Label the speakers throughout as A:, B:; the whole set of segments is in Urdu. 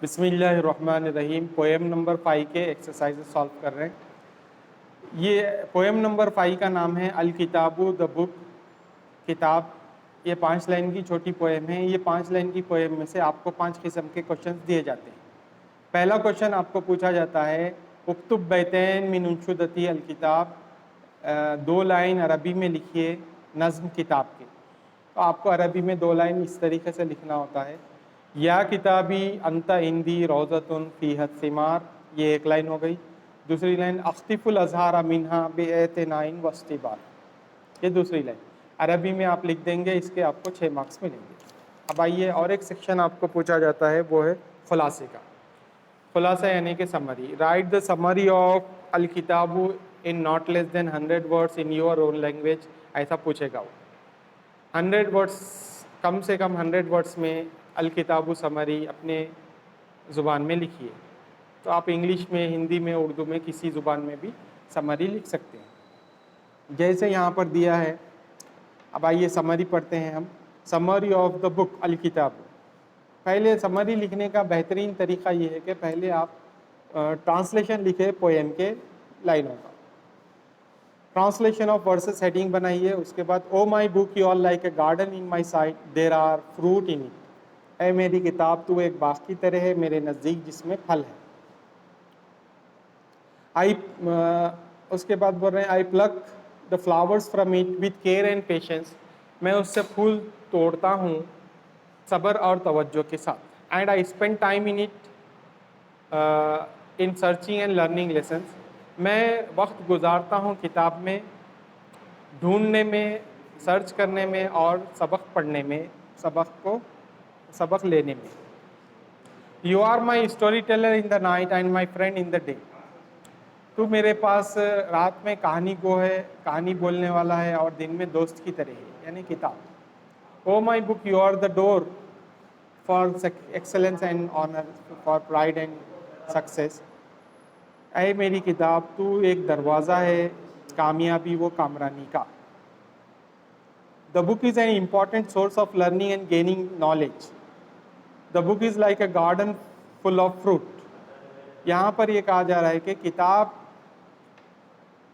A: بسم اللہ الرحمن الرحیم. پویم نمبر 5 کے ایکسرسائزز سالو کر رہے ہیں. یہ پویم نمبر 5 کا نام ہے الکتاب دا بک، کتاب. یہ 5 لائن کی چھوٹی پویم ہے. یہ 5 لائن کی پویم میں سے آپ کو 5 قسم کے کوشچنز دیے جاتے ہیں. پہلا کوشچن آپ کو پوچھا جاتا ہے اکتب بیتین من انشدتی الکتاب، 2 لائن عربی میں لکھیے نظم کتاب کے. تو آپ کو عربی میں 2 لائن اس طریقے سے لکھنا ہوتا ہے. یا کتابی انت عندی روضۃ فیہا الثمار، یہ 1 لائن ہو گئی. دوسری لائن اخطف الازہار منہا باعتناء واصطبار، یہ دوسری لائن. عربی میں آپ لکھ دیں گے، اس کے آپ کو 6 مارکس ملیں گے. اب آئیے اور ایک سیکشن آپ کو پوچھا جاتا ہے، وہ ہے خلاصے کا. خلاصہ یعنی کہ summary. Write the summary of الکتاب in not less than 100 words in your own language, ایسا پوچھے گا وہ. 100 ورڈس، کم سے کم 100 ورڈس میں الکتاب سمری اپنے زبان میں لکھیے. تو آپ انگلش میں، ہندی میں، اردو میں، کسی زبان میں بھی سمری لکھ سکتے ہیں جیسے یہاں پر دیا ہے. اب آئیے سمری پڑھتے ہیں ہم. سمری آف دا بک الکتاب. پہلے سمری لکھنے کا بہترین طریقہ یہ ہے کہ پہلے آپ ٹرانسلیشن لکھیں پویم کے لائنوں کا. ٹرانسلیشن آف ورسز ہیڈنگ بنائیے. اس کے بعد oh my book you are like a garden in my sight there are fruit in it. اے میری کتاب تو ایک باغ کی طرح ہے میرے نزدیک جس میں پھل ہے. اس کے بعد بول رہے ہیں I pluck the flowers from it with care and patience. میں اس سے پھول توڑتا ہوں صبر اور توجہ کے ساتھ. And I spend time in it in searching and learning lessons. میں وقت گزارتا ہوں کتاب میں ڈھونڈنے میں، سرچ کرنے میں اور سبق پڑھنے میں، سبق لینے میں. You are my story teller in the night and my friend in the day. تو میرے پاس رات میں کہانی گو ہے، کہانی بولنے والا ہے، اور دن میں دوست کی طرح ہے، یعنی کتاب. Oh my book you are the door for excellence and honour, for pride and success. اے میری کتاب تو ایک دروازہ ہے کامیابی و کامرانی کا. The book is an important source of learning and gaining knowledge. The book is like a garden full of fruit. یہاں پر یہ کہا جا رہا ہے کہ کتاب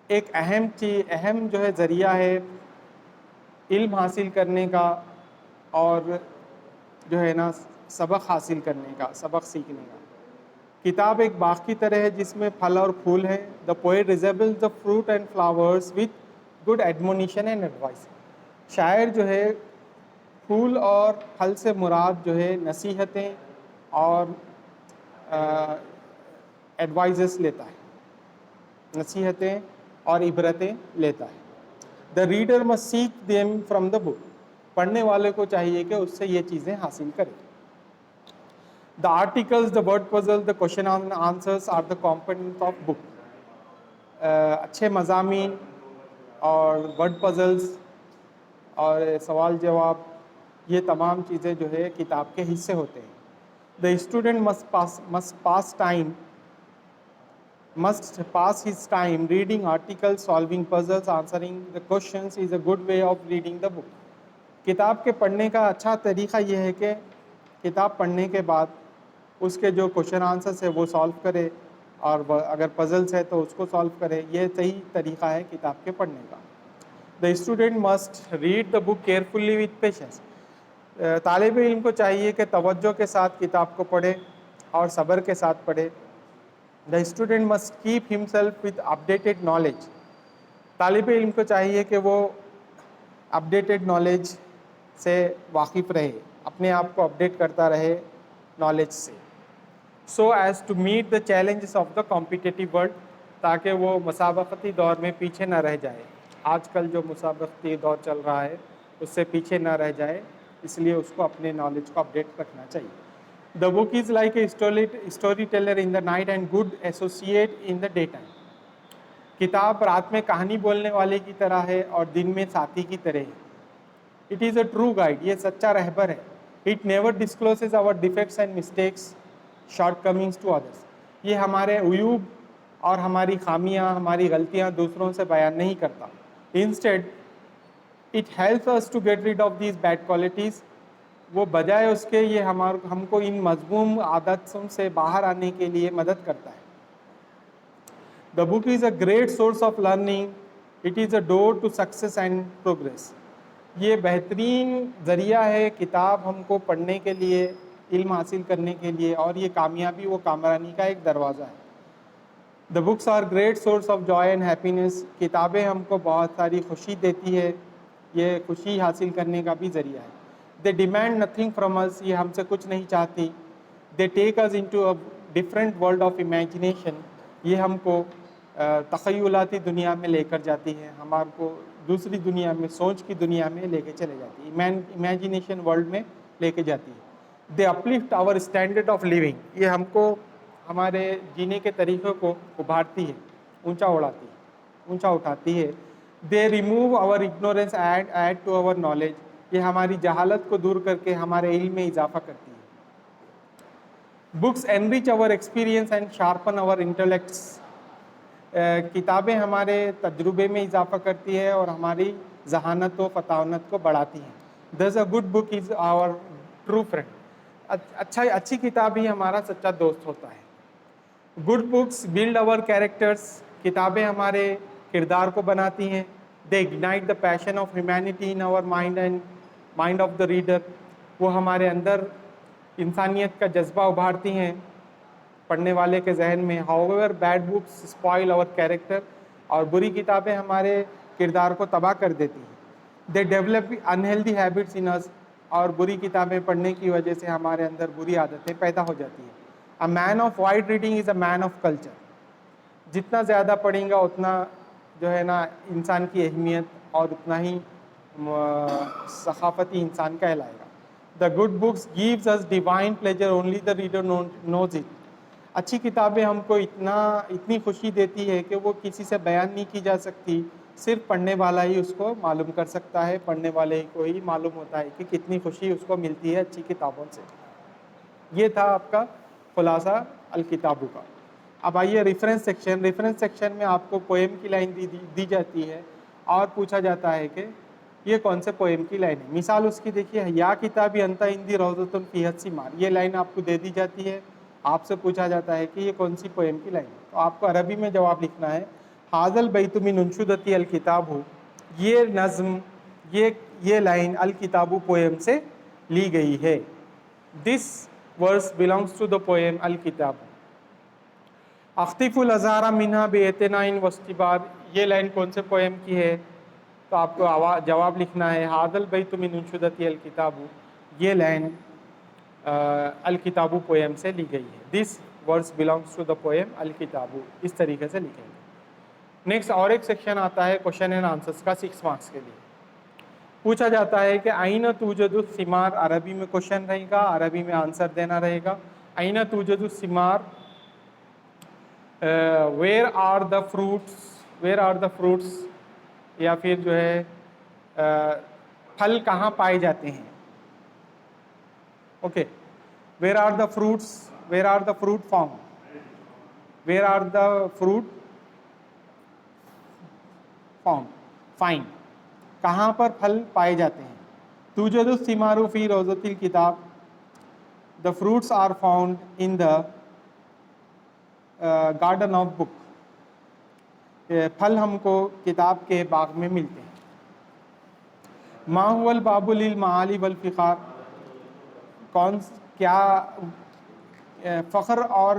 A: ایک اہم جو ہے ذریعہ ہے علم حاصل کرنے کا اور جو ہے نا سبق حاصل کرنے کا، سبق سیکھنے کا. کتاب ایک باغ کی طرح ہے جس میں پھل اور پھول ہے. The poet resembles the fruit and flowers with good admonition and advice. شاعر جو ہے پھول اور پھل سے مراد جو ہے نصیحتیں اور ایڈوائزز لیتا ہے، نصیحتیں اور عبرتیں لیتا ہے. The reader must seek them from the book. پڑھنے والے کو چاہیے کہ اس سے یہ چیزیں حاصل کرے. The articles, the word puzzle, the question and answers are the components of book. اچھے مضامین اور ورڈ پزلز اور سوال جواب، یہ تمام چیزیں جو ہے کتاب کے حصے ہوتے ہیں. The student must pass his time reading articles, solving puzzles, answering the questions is a good way of reading the book. کتاب کے پڑھنے کا اچھا طریقہ یہ ہے کہ کتاب پڑھنے کے بعد اس کے جو کوشچن آنسرس ہے وہ سالو کرے، اور اگر پزلس ہے تو اس کو سالو کرے. یہ صحیح طریقہ ہے کتاب کے پڑھنے کا. The student must read the book carefully with patience. طالب علم کو چاہیے کہ توجہ کے ساتھ کتاب کو پڑھے اور صبر کے ساتھ پڑھے. The student must keep himself with updated knowledge. طالب علم کو چاہیے کہ وہ اپڈیٹڈ نالج سے واقف رہے، اپنے آپ کو اپڈیٹ کرتا رہے نالج سے. So as to meet the challenges of the competitive world. تاکہ وہ مسابقتی دور میں پیچھے نہ رہ جائے. آج کل جو مسابقتی دور چل رہا ہے اس سے پیچھے نہ رہ جائے، اس لیے اس کو اپنے نالج کو اپڈیٹ رکھنا چاہیے. The book is like a storyteller in the night and good associate in the daytime. کتاب رات میں کہانی بولنے والے کی طرح ہے اور دن میں ساتھی کی طرح ہے. It is a true guide. یہ سچا رہبر ہے. It never discloses our defects and mistakes, shortcomings to others. یہ ہمارے عیوب اور ہماری خامیاں، ہماری غلطیاں دوسروں سے بیان نہیں کرتا. Instead, it helps us to get rid of these bad qualities وہ بجائے اس کے یہ ہم کو ان مذموم عادتوں سے باہر آنے کے لیے مدد کرتا ہے. The book is a great source of learning. It is a door to success and progress. یہ بہترین ذریعہ ہے کتاب ہم کو پڑھنے کے لیے, علم حاصل کرنے کے لیے, اور یہ کامیابی و کامرانی کا ایک دروازہ ہے. The books are great source of joy and happiness. کتابیں ہم کو بہت ساری خوشی دیتی ہے, یہ خوشی حاصل کرنے کا بھی ذریعہ ہے. They demand nothing from us. یہ ہم سے کچھ نہیں چاہتی. They take us into a different world of imagination. یہ ہم کو تخیلاتی دنیا میں لے کر جاتی ہے, ہمارے کو دوسری دنیا میں, سوچ کی دنیا میں لے کے چلے جاتی ہے, امیجینیشن ورلڈ میں لے کے جاتی ہے. They uplift our standard of living. یہ ہم کو ہمارے جینے کے طریقے کو ابھارتی ہے, اونچا اٹھاتی ہے. They remove our ignorance and add to our knowledge. یہ ہماری جہالت کو دور کر کے ہمارے علم میں اضافہ کرتی ہے. Books enrich our experience and sharpen our intellects. کتابیں ہمارے تجربے میں اضافہ کرتی ہے اور ہماری ذہانت و فطانت کو بڑھاتی ہیں. Thus a good book is our true friend. اچھی کتاب ہی ہمارا سچا دوست ہوتا ہے. Good books build our characters. کتابیں ہمارے کردار کو بناتی ہیں. They ignite the passion of humanity in our mind and mind of the reader. وہ ہمارے اندر انسانیت کا جذبہ ابھارتی ہیں پڑھنے والے کے ذہن میں. However, bad books spoil our character. اور بری کتابیں ہمارے کردار کو تباہ کر دیتی ہیں. They develop unhealthy habits in us. اور بری کتابیں پڑھنے کی وجہ سے ہمارے اندر بری عادتیں پیدا ہو جاتی ہیں. A man of wide reading is a man of culture. جتنا زیادہ پڑھیں گا اتنا جو ہے نا انسان کی اہمیت اور اتنا ہی ثقافتی انسان کہلائے گا. The good books gives us divine pleasure, only the reader knows it. اچھی کتابیں ہم کو اتنی خوشی دیتی ہے کہ وہ کسی سے بیان نہیں کی جا سکتی, صرف پڑھنے والا ہی اس کو معلوم کر سکتا ہے, پڑھنے والے کو ہی معلوم ہوتا ہے کہ کتنی خوشی اس کو ملتی ہے اچھی کتابوں سے. یہ تھا آپ کا خلاصہ الکتابو کا. اب آئیے ریفرنس سیکشن. ریفرنس سیکشن میں آپ کو پوئم کی لائن دی جاتی ہے اور پوچھا جاتا ہے کہ یہ کون سے پوئم کی لائن ہے. مثال اس کی دیکھیے, یا کتابی انتا اندی روضۃ فی الثمار. یہ لائن آپ کو دے دی جاتی ہے, آپ سے پوچھا جاتا ہے کہ یہ کون سی پوئم کی لائن ہے. تو آپ کو عربی میں جواب لکھنا ہے ھذا البیت من انشدتی الکتاب. یہ نظم, یہ لائن الکتابو پوئم سے لی گئی ہے. دس ورس belongs to the poem الکتاب. اخطف الازہار منہا باعتناء واصطبار. یہ لائن کون سے پوئم کی ہے؟ تو آپ کو جواب لکھنا ہے ھذا البیت من انشدتی الکتاب. یہ لائن الکتابو پوئم سے لی گئی ہے. دس ورس belongs to the poem الکتابو. اس طریقے سے لکھیں گے. نیکسٹ اور ایک سیکشن آتا ہے کوشچن اینڈ آنسرس کا 6 مارکس کے لیے. پوچھا جاتا ہے کہ آئین توجد الثمار. عربی میں کوشچن رہے گا, عربی میں آنسر دینا رہے گا. آئین توجد الثمار, ویئر آر دا فروٹس, یا پھر جو ہے پھل کہاں پائے جاتے ہیں. Okay, where are the fruit farm, where are the fruit farm fine, کہاں پر پھل پائے جاتے ہیں. توجد الثمار فی روضۃ الکتاب. The fruits are found in the garden of book. پھل ہم کو کتاب کے باغ میں ملتے ہیں. ما هو الباب للمعالی والفخار. کیا فخر اور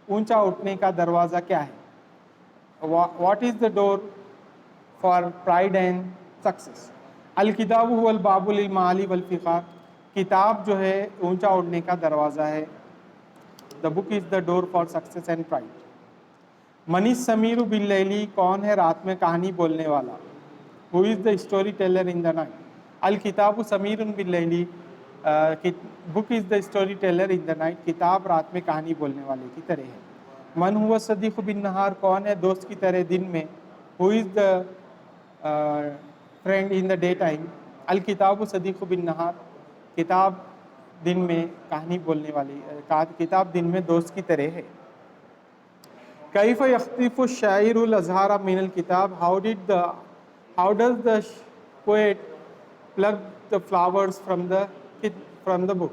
A: اونچا اٹھنے کا دروازہ کیا ہے. What is the door for pride and success. الکتاب هو الباب للمعالی والفخار. کتاب جو ہے اونچا اٹھنے کا دروازہ ہے. The book is the door for success and pride. من السمیر باللیل. کون ہے رات میں کہانی بولنے والا. Who is the story teller in the night. الکتاب Sameer باللیل. book is the story teller in the night. کتاب رات میں کہانی بولنے والے کی طرح ہے. من هو الصدیق بالنہار. کون ہے دوست کی طرح دن میں. Who is the friend in the daytime. الکتاب صدیق بالنہار. کتاب دن میں کہانی بولنے والی, کتاب دن میں دوست کی طرح ہے. کیف یخطف الشاعر الازہار من الکتاب. how does the poet pluck the flowers from the from the book.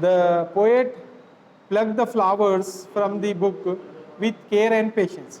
A: The poet plucked the flowers from the book with care and patience.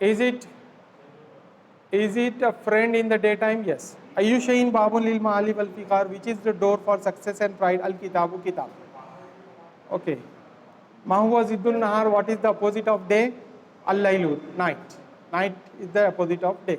A: Is it a friend in the daytime? Yes. Ayyu shay'in babun lil ma'ali wal fiqar, which is the door for success and pride? Al kitabu, kitab. Okay. Ma huwa ziddun nahar, what is the opposite of day? Al laylu, night. Night is the opposite of day.